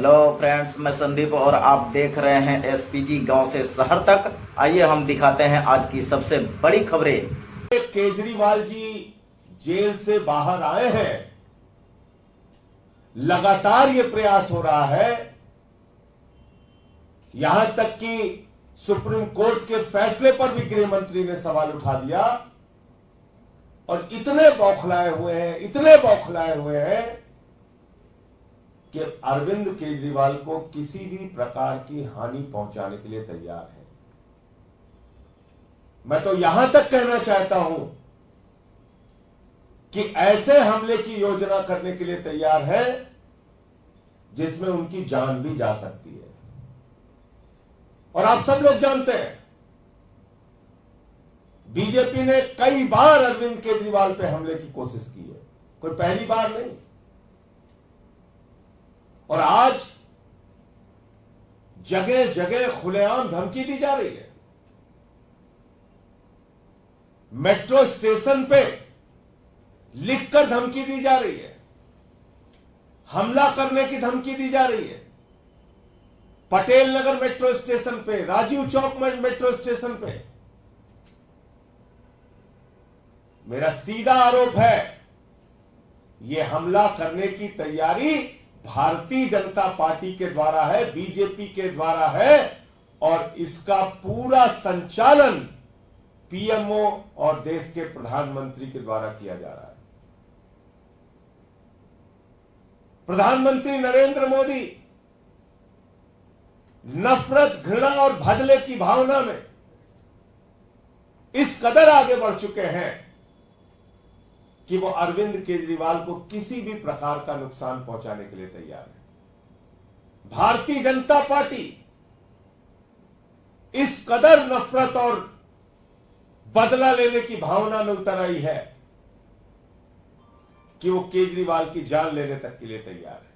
Hello friends, मैं संदीप और आप देख रहे हैं एसपीजी गांव से शहर तक। आइए हम दिखाते हैं आज की सबसे बड़ी खबरें। केजरीवाल जी जेल से बाहर आए हैं। लगातार ये प्रयास हो रहा है, यहां तक कि सुप्रीम कोर्ट के फैसले पर भी गृह मंत्री ने सवाल उठा दिया और इतने बौखलाए हुए हैं कि अरविंद केजरीवाल को किसी भी प्रकार की हानि पहुंचाने के लिए तैयार है। मैं तो यहां तक कहना चाहता हूं कि ऐसे हमले की योजना करने के लिए तैयार है जिसमें उनकी जान भी जा सकती है। और आप सब लोग जानते हैं, बीजेपी ने कई बार अरविंद केजरीवाल पे हमले की कोशिश की है, कोई पहली बार नहीं। और आज जगह जगह खुलेआम धमकी दी जा रही है। मेट्रो स्टेशन पे लिखकर धमकी दी जा रही है, हमला करने की धमकी दी जा रही है। पटेल नगर मेट्रो स्टेशन पे, राजीव चौक में मेट्रो स्टेशन पे। मेरा सीधा आरोप है, यह हमला करने की तैयारी भारतीय जनता पार्टी के द्वारा है, बीजेपी के द्वारा है और इसका पूरा संचालन पीएमओ और देश के प्रधानमंत्री के द्वारा किया जा रहा है। प्रधानमंत्री नरेंद्र मोदी नफरत, घृणा और बदले की भावना में इस कदर आगे बढ़ चुके हैं कि वो अरविंद केजरीवाल को किसी भी प्रकार का नुकसान पहुंचाने के लिए तैयार है। भारतीय जनता पार्टी इस कदर नफरत और बदला लेने की भावना में उतर आई है कि वो केजरीवाल की जान लेने तक के लिए तैयार है।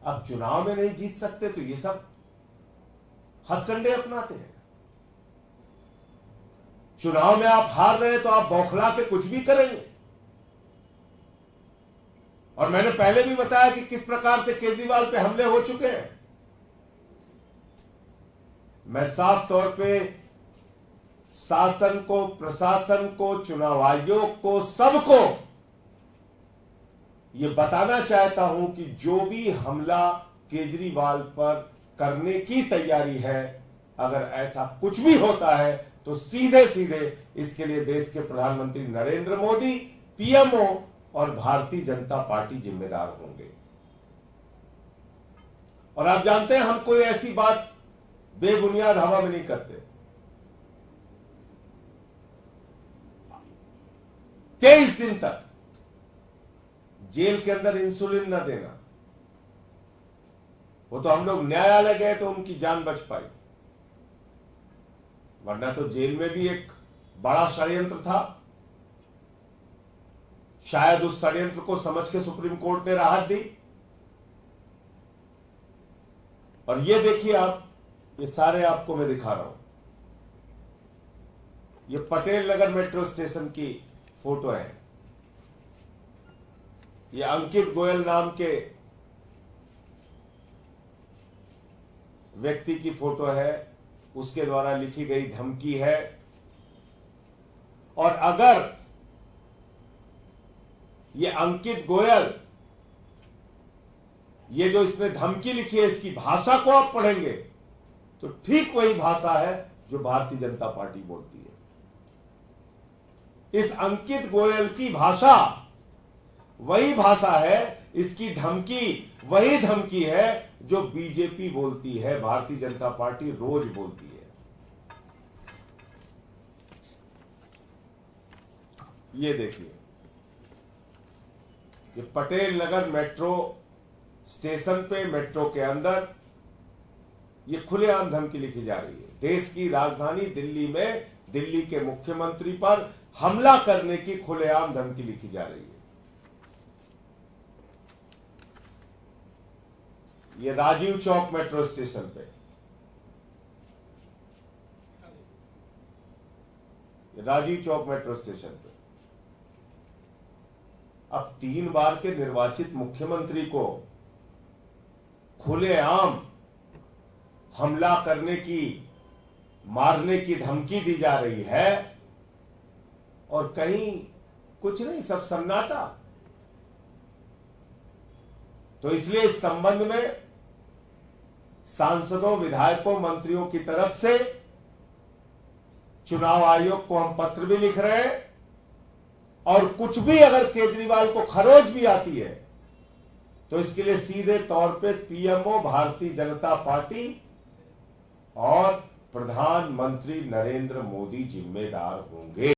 अब चुनाव में नहीं जीत सकते तो ये सब हथकंडे अपनाते हैं। चुनाव में आप हार रहे हैं तो आप बौखला के कुछ भी करेंगे। और मैंने पहले भी बताया कि किस प्रकार से केजरीवाल पे हमले हो चुके हैं। मैं साफ तौर पे शासन को, प्रशासन को, चुनाव आयोग को, सबको यह बताना चाहता हूं कि जो भी हमला केजरीवाल पर करने की तैयारी है, अगर ऐसा कुछ भी होता है तो सीधे सीधे इसके लिए देश के प्रधानमंत्री नरेंद्र मोदी, पीएमओ और भारतीय जनता पार्टी जिम्मेदार होंगे। और आप जानते हैं, हम कोई ऐसी बात बेबुनियाद हवा में नहीं करते। 23 दिन तक जेल के अंदर इंसुलिन न देना, वो तो हम लोग न्यायालय गए तो उनकी जान बच पाई, वरना तो जेल में भी एक बड़ा षड्यंत्र था। शायद उस षड्यंत्र को समझ के सुप्रीम कोर्ट ने राहत दी। और ये देखिए आप, ये सारे आपको मैं दिखा रहा हूं, ये पटेल नगर मेट्रो स्टेशन की फोटो है। ये अंकित गोयल नाम के व्यक्ति की फोटो है, उसके द्वारा लिखी गई धमकी है। और अगर ये अंकित गोयल, ये जो इसने धमकी लिखी है, इसकी भाषा को आप पढ़ेंगे तो ठीक वही भाषा है जो भारतीय जनता पार्टी बोलती है। इस अंकित गोयल की भाषा वही भाषा है, इसकी धमकी वही धमकी है जो बीजेपी बोलती है, भारतीय जनता पार्टी रोज बोलती है। ये देखिए, ये पटेल नगर मेट्रो स्टेशन पे, मेट्रो के अंदर ये खुलेआम धमकी लिखी जा रही है। देश की राजधानी दिल्ली में दिल्ली के मुख्यमंत्री पर हमला करने की खुलेआम धमकी लिखी जा रही है। ये राजीव चौक मेट्रो स्टेशन पे, राजीव चौक मेट्रो स्टेशन पे अब 3 बार के निर्वाचित मुख्यमंत्री को खुलेआम हमला करने की, मारने की धमकी दी जा रही है और कहीं कुछ नहीं, सब सन्नाटा। तो इसलिए इस संबंध में सांसदों, विधायकों, मंत्रियों की तरफ से चुनाव आयोग को हम पत्र भी लिख रहे हैं और कुछ भी अगर केजरीवाल को खरोच भी आती है तो इसके लिए सीधे तौर पे पीएमओ भारतीय जनता पार्टी और प्रधानमंत्री नरेंद्र मोदी जिम्मेदार होंगे।